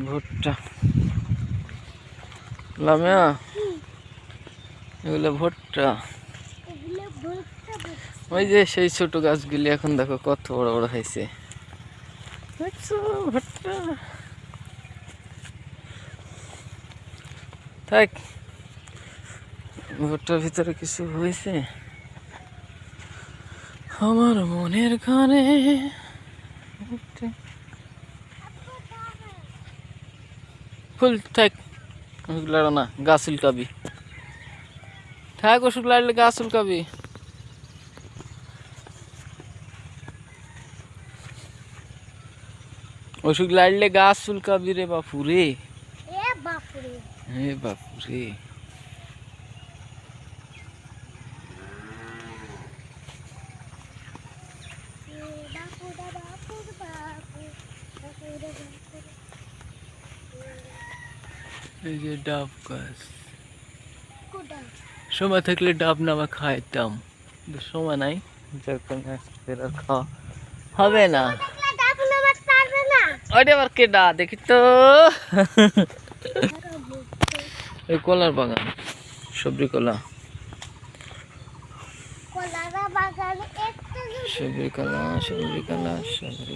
ভুট্টা লামিয়া, এগুলো ভুট্টা। ওই যে সেই ছোট গাছগুলি এখন দেখো কত বড় বড় হয়েছে। ভুট্টা থাক, ভুট্টার ভিতরে কিছু হয়েছে আমার মনের ঘরে। ফুল থাক, ওষুধ লাড়ো না, গাছ উল্কাবি। থাক, ওষুধ লাড়লে গাছ উল্কাবি। ওষুধ লাড়লে গাছ উল্কাবি রে বাপুরে। বাপুরে এই যে ডাব গাছ, সময় থাকলে ডাব নামা খাইতাম, সময় নাই, যখন আর খাওয়া হবে না। ওইটা আবার কেডা দেখি তো। এই কলার বাগান, সবজি কলা, সবজি কলা, সবজি কলা, সবজি।